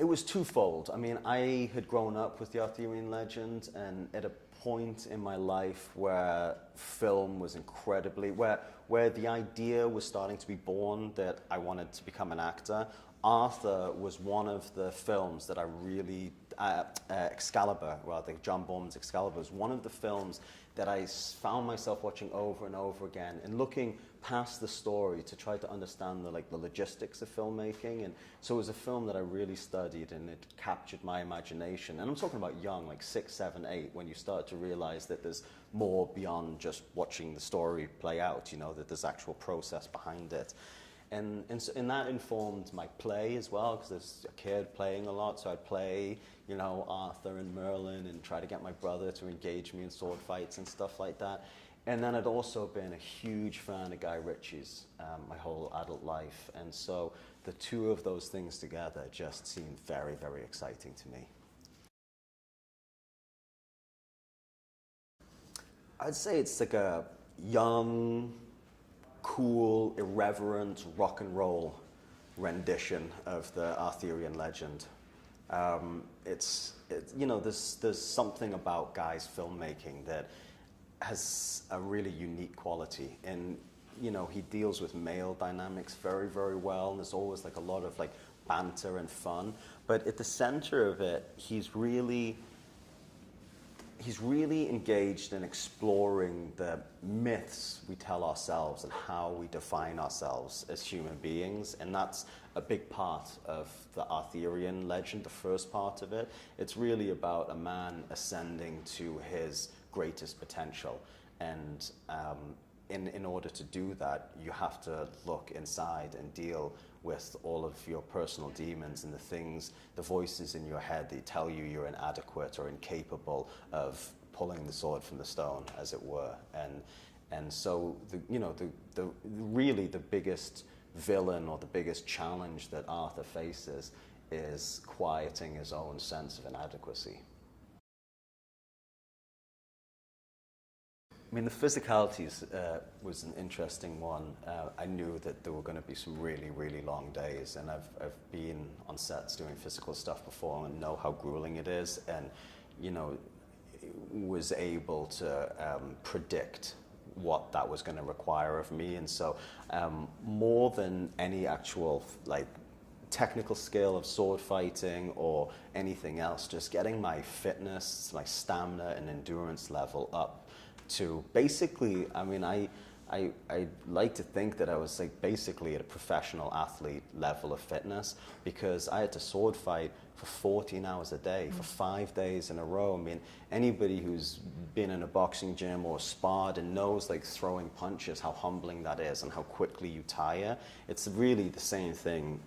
It was twofold. I mean, I had grown up with the Arthurian legend, and at a point in my life where film was incredibly, where the idea was starting to be born that I wanted to become an actor, Arthur was one of the films that I really, Excalibur, rather, John Borman's Excalibur was one of the films that I found myself watching over and over again and looking past the story to try to understand the logistics of filmmaking. And so it was a film that I really studied, and it captured my imagination. And I'm talking about young, like 6, 7, 8, when you start to realize that there's more beyond just watching the story play out, you know, that there's actual process behind it. And that informed my play as well, because there's a kid playing a lot, so I'd play, you know, Arthur and Merlin and try to get my brother to engage me in sword fights and stuff like that. And then I'd also been a huge fan of Guy Ritchie's my whole adult life, and so the two of those things together just seemed very, very exciting to me. I'd say it's like a young, cool, irreverent rock and roll rendition of the Arthurian legend. You know, there's something about Guy's filmmaking that has a really unique quality, and you know, he deals with male dynamics very, very well, and there's always like a lot of like banter and fun, but at the center of it, he's really engaged in exploring the myths we tell ourselves and how we define ourselves as human beings, and that's a big part of the Arthurian legend, the first part of it. It's really about a man ascending to his greatest potential, and in order to do that, you have to look inside and deal with all of your personal demons and the things, the voices in your head that tell you you're inadequate or incapable of pulling the sword from the stone, as it were. And so really the biggest villain or the biggest challenge that Arthur faces is quieting his own sense of inadequacy. I mean, the physicalities was an interesting one. I knew that there were going to be some really, really long days, and I've been on sets doing physical stuff before and know how grueling it is, and you know, was able to predict what that was going to require of me. And so more than any actual like technical skill of sword fighting or anything else, just getting my fitness, my stamina and endurance level up to basically, I mean, I like to think that I was like basically at a professional athlete level of fitness, because I had to sword fight for 14 hours a day for 5 days in a row. I mean, anybody who's been in a boxing gym or sparred and knows like throwing punches, how humbling that is and how quickly you tire. It's really the same thing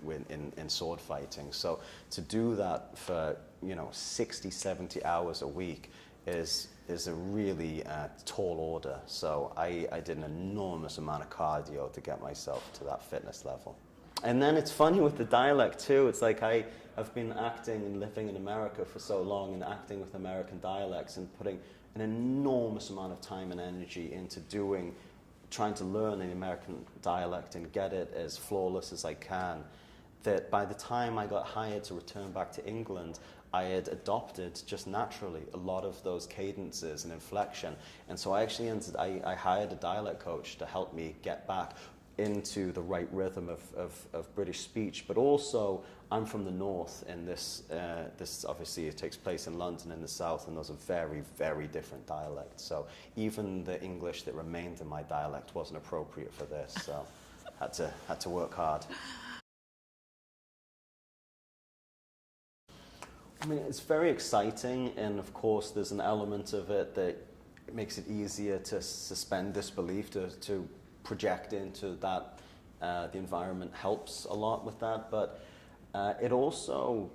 in sword fighting. So to do that for, you know, 60, 70 hours a week is a really tall order. So I did an enormous amount of cardio to get myself to that fitness level. And then it's funny with the dialect too. It's like I've been acting and living in America for so long and acting with American dialects and putting an enormous amount of time and energy into trying to learn an American dialect and get it as flawless as I can, that by the time I got hired to return back to England, I had adopted just naturally a lot of those cadences and inflection. And so I hired a dialect coach to help me get back into the right rhythm of British speech. But also, I'm from the north, and this obviously it takes place in London in the south, and those are very, very different dialects. So even the English that remained in my dialect wasn't appropriate for this, so had to work hard. I mean, it's very exciting, and of course there's an element of it that makes it easier to suspend disbelief, to project into that. The environment helps a lot with that, but it also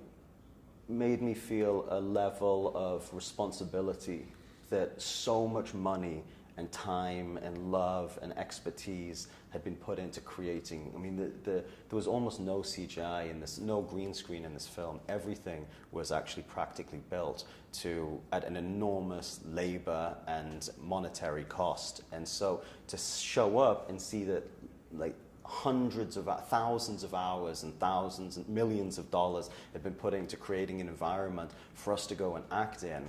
made me feel a level of responsibility that so much money and time and love and expertise had been put into creating. I mean, there was almost no CGI in this, no green screen in this film. Everything was actually practically built at an enormous labor and monetary cost. And so to show up and see that like thousands of hours and thousands and millions of dollars had been put into creating an environment for us to go and act in,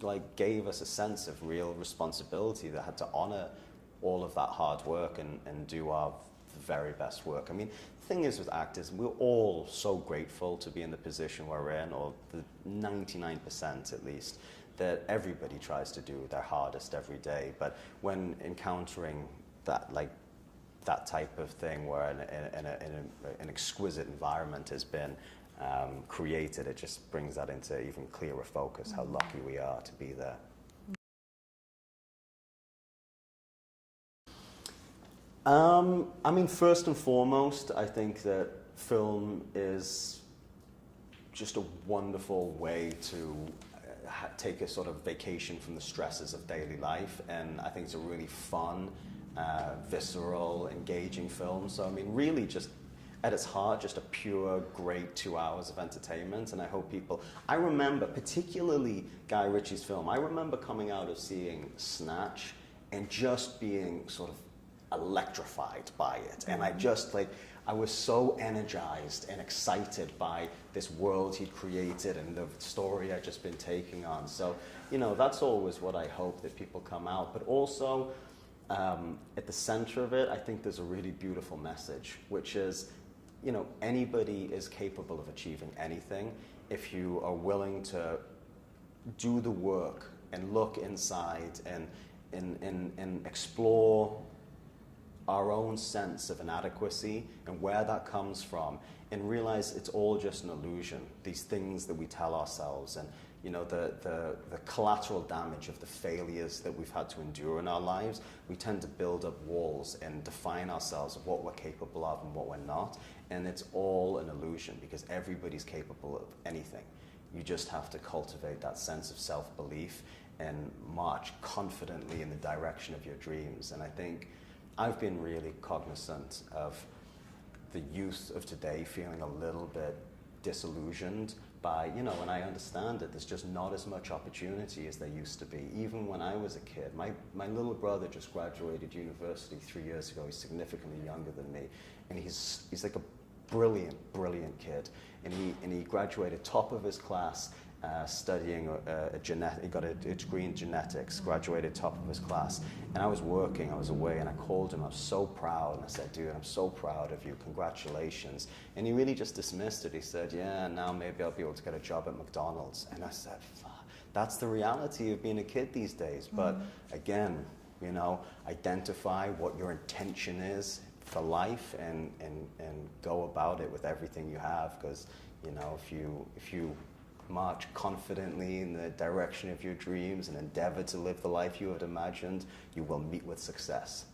like gave us a sense of real responsibility that had to honor all of that hard work and do our very best work. I mean, the thing is with actors, we're all so grateful to be in the position we're in, or the 99% at least, that everybody tries to do their hardest every day. But when encountering that, like, that type of thing where an exquisite environment has been created, it just brings that into even clearer focus, how lucky we are to be there. I mean, first and foremost, I think that film is just a wonderful way to take a sort of vacation from the stresses of daily life, and I think it's a really fun, visceral, engaging film. So I mean, really just at its heart, just a pure, great 2 hours of entertainment. And I hope people, I remember particularly Guy Ritchie's film, I remember coming out of seeing Snatch and just being sort of electrified by it. And I was so energized and excited by this world he'd created and the story I'd just been taking on. So, you know, that's always what I hope, that people come out. But also, at the center of it, I think there's a really beautiful message, which is, you know, anybody is capable of achieving anything if you are willing to do the work and look inside and explore our own sense of inadequacy and where that comes from, and realize it's all just an illusion, these things that we tell ourselves, and you know, the collateral damage of the failures that we've had to endure in our lives. We tend to build up walls and define ourselves of what we're capable of and what we're not, and it's all an illusion, because everybody's capable of anything. You just have to cultivate that sense of self-belief and march confidently in the direction of your dreams. And I think I've been really cognizant of the youth of today feeling a little bit disillusioned by, you know, and I understand it, there's just not as much opportunity as there used to be. Even when I was a kid, my little brother just graduated university 3 years ago. He's significantly younger than me, and he's like a brilliant kid, and he graduated top of his class, studying he got a degree in genetics, graduated top of his class. And I was working, I was away, and I called him. I was so proud, and I said, dude, I'm so proud of you, congratulations. And he really just dismissed it. He said, yeah, now maybe I'll be able to get a job at McDonald's. And I said, fuck, that's the reality of being a kid these days. But again, you know, identify what your intention is for life and go about it with everything you have, because, you know, if you march confidently in the direction of your dreams and endeavor to live the life you had imagined, you will meet with success.